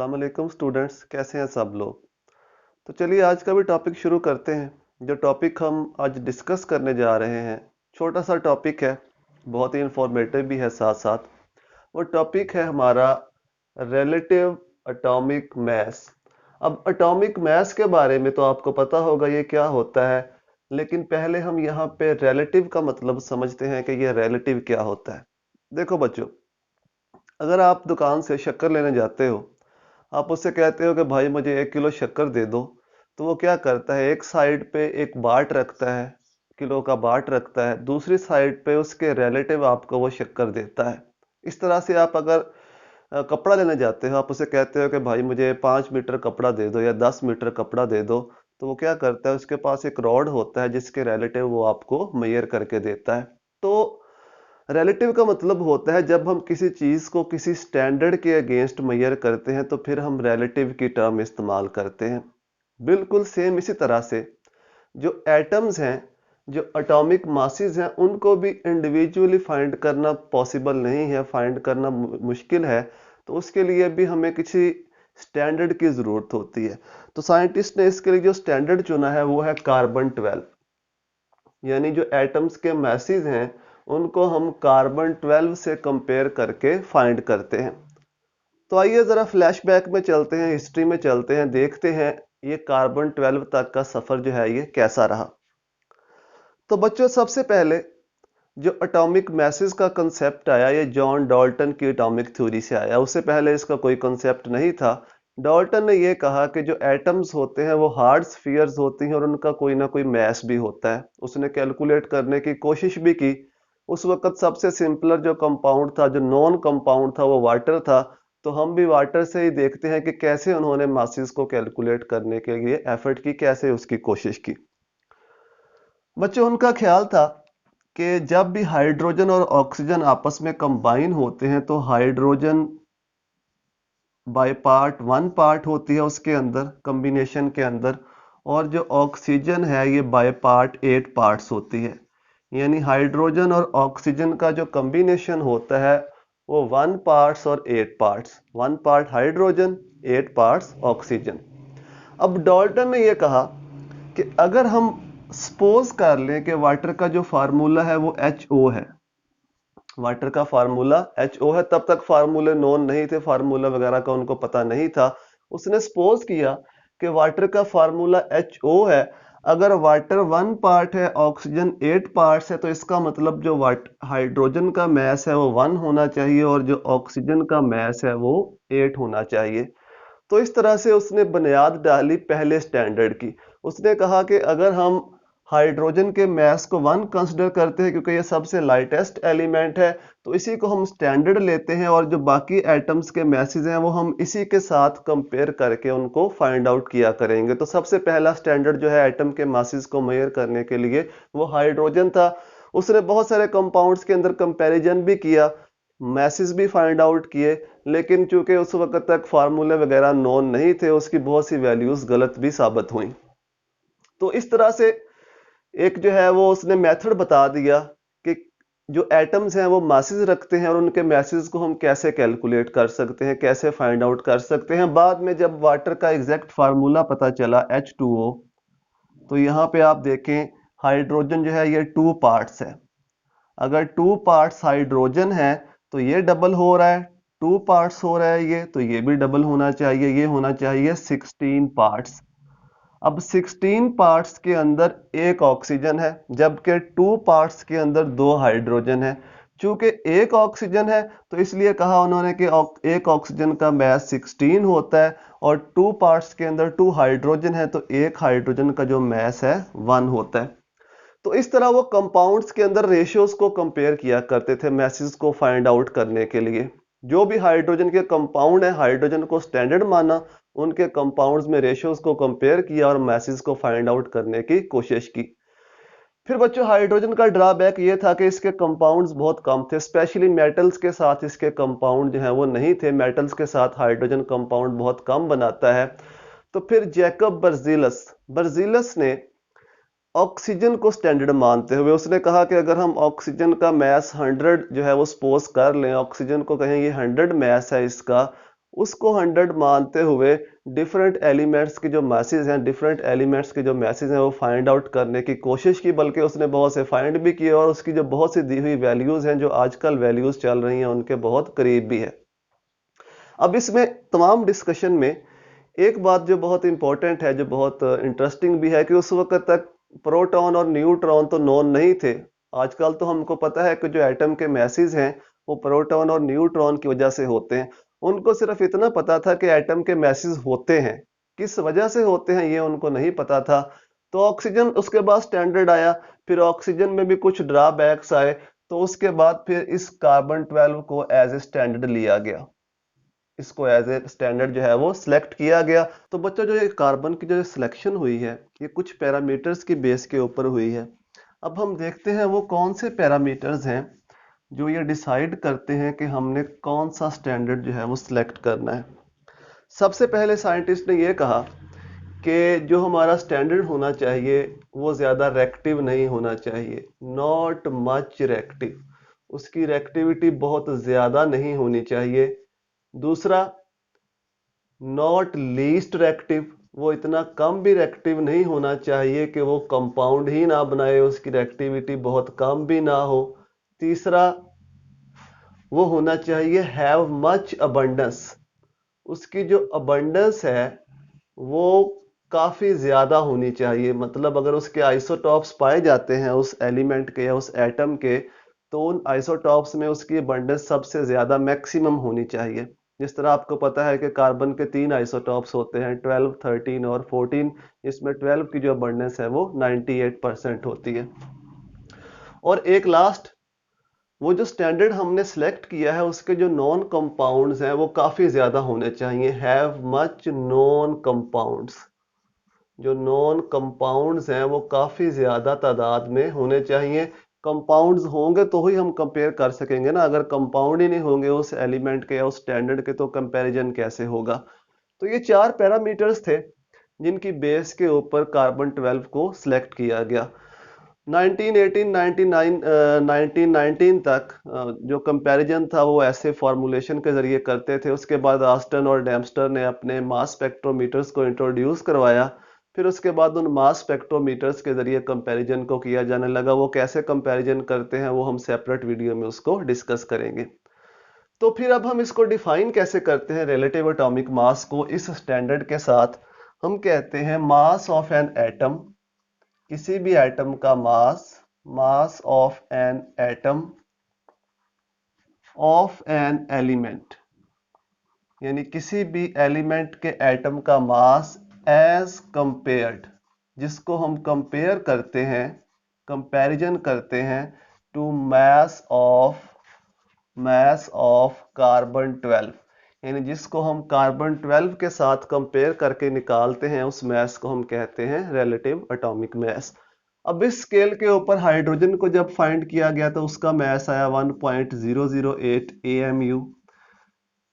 अस्सलाम वालेकुम स्टूडेंट्स, कैसे हैं सब लोग। तो चलिए आज का भी टॉपिक शुरू करते हैं। जो टॉपिक हम आज डिस्कस करने जा रहे हैं, छोटा सा टॉपिक है, बहुत ही इंफॉर्मेटिव भी है साथ साथ। वो टॉपिक है हमारा रिलेटिव एटॉमिक मास। अब एटॉमिक मास के बारे में तो आपको पता होगा ये क्या होता है, लेकिन पहले हम यहाँ पे रिलेटिव का मतलब समझते हैं कि ये रिलेटिव क्या होता है। देखो बच्चों, अगर आप दुकान से शक्कर लेने जाते हो, आप उससे कहते हो कि भाई मुझे 1 किलो शक्कर दे दो, तो वो क्या करता है, एक साइड पे एक बाट रखता है, किलो का बाट रखता है, दूसरी साइड पे उसके रिलेटिव आपको वो शक्कर देता है। इस तरह से आप अगर कपड़ा लेने जाते हो, आप उसे कहते हो कि भाई मुझे 5 मीटर कपड़ा दे दो या 10 मीटर कपड़ा दे दो, तो वो क्या करता है, उसके पास एक रॉड होता है जिसके रिलेटिव वो आपको मेजर करके देता है। तो रिलेटिव का मतलब होता है जब हम किसी चीज को किसी स्टैंडर्ड के अगेंस्ट मेजर करते हैं तो फिर हम रिलेटिव की टर्म इस्तेमाल करते हैं। बिल्कुल सेम इसी तरह से जो एटम्स हैं, जो एटॉमिक मासेस हैं, उनको भी इंडिविजुअली फाइंड करना पॉसिबल नहीं है, फाइंड करना मुश्किल है। तो उसके लिए भी हमें किसी स्टैंडर्ड की जरूरत होती है। तो साइंटिस्ट ने इसके लिए जो स्टैंडर्ड चुना है वो है कार्बन 12। यानी जो एटम्स के मैसेज हैं उनको हम कार्बन 12 से कंपेयर करके फाइंड करते हैं। तो आइए जरा फ्लैशबैक में चलते हैं, हिस्ट्री में चलते हैं, देखते हैं ये कार्बन 12 तक का सफर जो है ये कैसा रहा। तो बच्चों, सबसे पहले जो एटॉमिक मैसेज का कंसेप्ट आया, ये जॉन डाल्टन की एटॉमिक थ्योरी से आया। उससे पहले इसका कोई कंसेप्ट नहीं था। डाल्टन ने यह कहा कि जो एटम्स होते हैं वो हार्ड स्फीयर्स होती हैं और उनका कोई ना कोई मैस भी होता है। उसने कैलकुलेट करने की कोशिश भी की। उस वक्त सबसे सिंपलर जो कंपाउंड था, जो नॉन कंपाउंड था, वो वाटर था। तो हम भी वाटर से ही देखते हैं कि कैसे उन्होंने मासेस को कैलकुलेट करने के लिए एफर्ट की, कैसे उसकी कोशिश की। बच्चों, उनका ख्याल था कि जब भी हाइड्रोजन और ऑक्सीजन आपस में कंबाइन होते हैं तो हाइड्रोजन बाय पार्ट 1 पार्ट होती है उसके अंदर, कॉम्बिनेशन के अंदर, और जो ऑक्सीजन है ये बाय पार्ट 8 पार्ट्स होती है। यानी हाइड्रोजन और ऑक्सीजन का जो कॉम्बिनेशन होता है वो 1 पार्ट्स और 8 parts, 1 part hydrogen, 8 parts oxygen. अब डाल्टन ने यह कहा कि अगर हम सपोज कर लें कि वाटर का जो फार्मूला है वो HO है, वाटर का फार्मूला HO है। तब तक फार्मूले नोन नहीं थे, फार्मूला वगैरह का उनको पता नहीं था। उसने सपोज किया कि वाटर का फार्मूला HO है। अगर वाटर 1 पार्ट है, ऑक्सीजन 8 पार्ट्स है, तो इसका मतलब जो हाइड्रोजन का मैस है वो 1 होना चाहिए और जो ऑक्सीजन का मैस है वो 8 होना चाहिए। तो इस तरह से उसने बुनियाद डाली पहले स्टैंडर्ड की। उसने कहा कि अगर हम हाइड्रोजन के मास को 1 कंसिडर करते हैं क्योंकि ये सबसे लाइटेस्ट एलिमेंट है, तो इसी को हम स्टैंडर्ड लेते हैं और जो बाकी एटम्स के मैसेज हैं वो हम इसी के साथ कंपेयर करके उनको फाइंड आउट किया करेंगे। तो सबसे पहला स्टैंडर्ड जो है एटम के मासेज को मेजर करने के लिए वो हाइड्रोजन था। उसने बहुत सारे कंपाउंड्स के अंदर कंपैरिजन भी किया, मैसेज भी फाइंड आउट किए, लेकिन चूंकि उस वक्त तक फार्मूले वगैरह नोन नहीं थे, उसकी बहुत सी वैल्यूज गलत भी साबित हुई। तो इस तरह से एक जो है वो उसने मेथड बता दिया कि जो एटम्स हैं वो मैसेज रखते हैं और उनके मैसेज को हम कैसे कैलकुलेट कर सकते हैं, कैसे फाइंड आउट कर सकते हैं। बाद में जब वाटर का एग्जैक्ट फार्मूला पता चला H2O, तो यहाँ पे आप देखें हाइड्रोजन जो है ये 2 पार्ट्स है। अगर 2 पार्ट्स हाइड्रोजन है तो ये डबल हो रहा है, 2 पार्ट्स हो रहा है ये, तो ये भी डबल होना चाहिए, ये होना चाहिए 16 पार्ट्स। अब 16 पार्ट्स के अंदर एक ऑक्सीजन है, जबकि 2 पार्ट्स के अंदर 2 हाइड्रोजन है। चूंकि एक ऑक्सीजन है तो इसलिए कहा उन्होंने कि एक ऑक्सीजन का मास 16 होता है और 2 पार्ट्स के अंदर 2 हाइड्रोजन है तो एक हाइड्रोजन का जो मास है 1 होता है। तो इस तरह वो कंपाउंड्स के अंदर रेशियोज को कंपेयर किया करते थे मैसेज को फाइंड आउट करने के लिए। जो भी हाइड्रोजन के कंपाउंड है, हाइड्रोजन को स्टैंडर्ड माना, उनके कंपाउंड्स में रेशियोज को कंपेयर किया और मैसेज को फाइंड आउट करने की कोशिश की। फिर बच्चों, हाइड्रोजन का ड्रॉबैक ये था कि इसके कंपाउंड्स बहुत कम थे, स्पेशली मेटल्स के साथ इसके कंपाउंड जो है वो नहीं थे। मेटल्स के साथ हाइड्रोजन कंपाउंड बहुत कम बनाता है। तो फिर जैकब बर्जीलस बर्जीलस ने ऑक्सीजन को स्टैंडर्ड मानते हुए उसने कहा कि अगर हम ऑक्सीजन का मास 100 जो है वो सपोज कर लें, ऑक्सीजन को कहें ये 100 मास है इसका, उसको 100 मानते हुए डिफरेंट एलिमेंट्स के जो मैसेज हैं, डिफरेंट एलिमेंट्स के जो मैसेज हैं वो फाइंड आउट करने की कोशिश की, बल्कि उसने बहुत से फाइंड भी किए और उसकी जो बहुत सी दी हुई वैल्यूज हैं जो आजकल वैल्यूज चल रही हैं उनके बहुत करीब भी है। अब इसमें तमाम डिस्कशन में एक बात जो बहुत इंपॉर्टेंट है, जो बहुत इंटरेस्टिंग भी है, कि उस वक्त तक प्रोटॉन और न्यूट्रॉन तो नोन नहीं थे। आजकल तो हमको पता है कि जो एटम के मैसेज हैं वो प्रोटॉन और न्यूट्रॉन की वजह से होते हैं। उनको सिर्फ इतना पता था कि एटम के मैसेज होते हैं, किस वजह से होते हैं ये उनको नहीं पता था। तो ऑक्सीजन उसके बाद स्टैंडर्ड आया, फिर ऑक्सीजन में भी कुछ ड्रॉबैक्स आए, तो उसके बाद फिर इस कार्बन 12 को एज ए स्टैंडर्ड लिया गया, इसको एज ए स्टैंडर्ड जो है वो सिलेक्ट किया गया। तो बच्चों जो ये कार्बन की जो सिलेक्शन हुई है ये कुछ पैरामीटर्स की बेस के ऊपर हुई है। अब हम देखते हैं वो कौन से पैरामीटर्स हैं जो ये डिसाइड करते हैं कि हमने कौन सा स्टैंडर्ड जो है वो सिलेक्ट करना है। सबसे पहले साइंटिस्ट ने ये कहा कि जो हमारा स्टैंडर्ड होना चाहिए वो ज़्यादा रेक्टिव नहीं होना चाहिए, नॉट मच रेक्टिव, उसकी रेक्टिविटी बहुत ज़्यादा नहीं होनी चाहिए। दूसरा, नॉट लीस्ट रेक्टिव, वो इतना कम भी रेक्टिव नहीं होना चाहिए कि वो कंपाउंड ही ना बनाए, उसकी रेक्टिविटी बहुत कम भी ना हो। तीसरा, वो होना चाहिए हैव मच अबंडेंस, उसकी जो अबंडेंस है वो काफी ज्यादा होनी चाहिए। मतलब अगर उसके आइसोटॉप्स पाए जाते हैं उस एलिमेंट के या उस एटम के, तो उन आइसोटॉप्स में उसकी अबंडेंस सबसे ज्यादा मैक्सिमम होनी चाहिए। जिस तरह आपको पता है कि कार्बन के 3 आइसोटॉप्स होते हैं, 12, 13 और 14। इसमें 12 की जो अबंडेंस है वो 98% होती है। और एक लास्ट, वो जो स्टैंडर्ड हमने सेलेक्ट किया है उसके जो नॉन कंपाउंड्स हैं वो काफी ज्यादा होने चाहिए, हैव मच नॉन कंपाउंड्स। जो नॉन कंपाउंड्स हैं वो काफी ज्यादा तादाद में होने चाहिए। कंपाउंड्स होंगे तो ही हम कंपेयर कर सकेंगे ना, अगर कंपाउंड ही नहीं होंगे उस एलिमेंट के या उस स्टैंडर्ड के तो कंपैरिजन कैसे होगा। तो ये 4 पैरामीटर्स थे जिनकी बेस के ऊपर कार्बन 12 को सिलेक्ट किया गया। 1919 तक जो कंपैरिजन था वो ऐसे फॉर्मुलेशन के जरिए करते थे। उसके बाद आस्टन और डेम्स्टर ने अपने मास स्पेक्ट्रोमीटर्स को इंट्रोड्यूस करवाया। फिर उसके बाद उन मास स्पेक्ट्रोमीटर्स के जरिए कंपैरिजन को किया जाने लगा। वो कैसे कंपैरिजन करते हैं वो हम सेपरेट वीडियो में उसको डिस्कस करेंगे। तो फिर अब हम इसको डिफाइन कैसे करते हैं, रिलेटिव एटॉमिक मास को इस स्टैंडर्ड के साथ। हम कहते हैं मास ऑफ एन एटम, किसी भी एटम का mass, mass of an atom of an element, यानी किसी भी एलिमेंट के एटम का मास एज कंपेयर्ड, जिसको हम कंपेयर करते हैं, कंपैरिजन करते हैं टू मास ऑफ कार्बन 12, यानी जिसको हम कार्बन 12 के साथ कंपेयर करके निकालते हैं उस मास को हम कहते हैं रिलेटिव एटॉमिक मास। अब इस स्केल के ऊपर हाइड्रोजन को जब फाइंड किया गया तो उसका मास आया 1.008 AMU।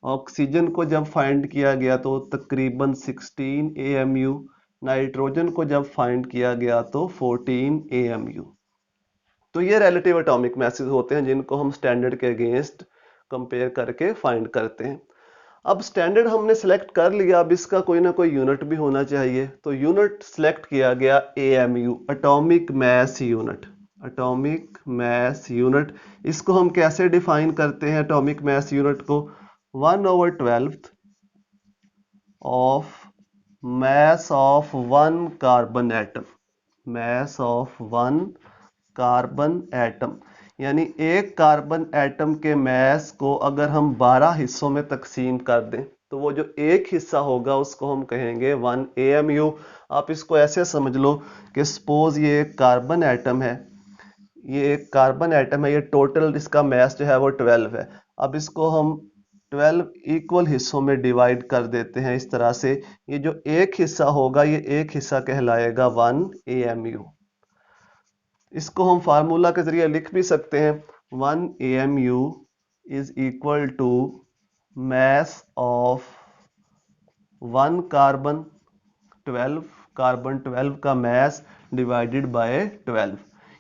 ऑक्सीजन को जब फाइंड किया गया तो तकरीबन 16 AMU। नाइट्रोजन को जब फाइंड किया गया तो 14 AMU। तो ये रिलेटिव एटॉमिक मैसेज होते हैं जिनको हम स्टैंडर्ड के अगेंस्ट कंपेयर करके फाइंड करते हैं। अब स्टैंडर्ड हमने सेलेक्ट कर लिया, अब इसका कोई ना कोई यूनिट भी होना चाहिए। तो यूनिट सेलेक्ट किया गया AMU, atomic mass unit. Atomic mass unit, इसको हम कैसे डिफाइन करते हैं एटॉमिक मैस यूनिट को? 1/12 of mass of one carbon atom, mass of one carbon atom, यानी एक कार्बन एटम के मैस को अगर हम 12 हिस्सों में तकसीम कर दें तो वो जो एक हिस्सा होगा उसको हम कहेंगे 1 AMU। आप इसको ऐसे समझ लो कि सपोज ये एक कार्बन एटम है, ये एक कार्बन एटम है, ये टोटल इसका मैस जो है वो 12 है। अब इसको हम 12 इक्वल हिस्सों में डिवाइड कर देते हैं इस तरह से। ये जो एक हिस्सा होगा ये एक हिस्सा कहलाएगा 1 AMU। इसको हम फार्मूला के जरिए लिख भी सकते हैं, 1 AMU is equal to mass of 1 carbon 12, carbon 12 का मैस डिवाइडेड बाय 12,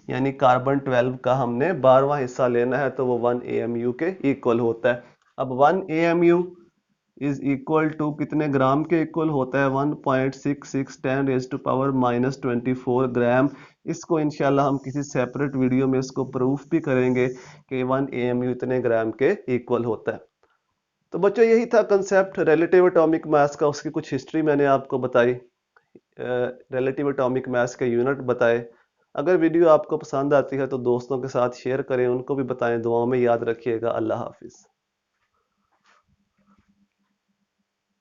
यानी कार्बन 12 का हमने 12वां हिस्सा लेना है तो वो 1 AMU के इक्वल होता है। अब 1 AMU इज इक्वल टू कितने ग्राम के इक्वल होता है? 1.66 10⁻⁻24 ग्राम। इसको इंशाल्लाह हम किसी सेपरेट वीडियो में इसको प्रूफ भी करेंगे कि 1 AMU इतने ग्राम के इक्वल होता है। तो बच्चों यही था कंसेप्ट रिलेटिव एटॉमिक मास का, उसकी कुछ हिस्ट्री मैंने आपको बताई, रिलेटिव एटॉमिक मास के यूनिट बताए। अगर वीडियो आपको पसंद आती है तो दोस्तों के साथ शेयर करें, उनको भी बताएं। दुआओं में याद रखिएगा। अल्लाह हाफिज़।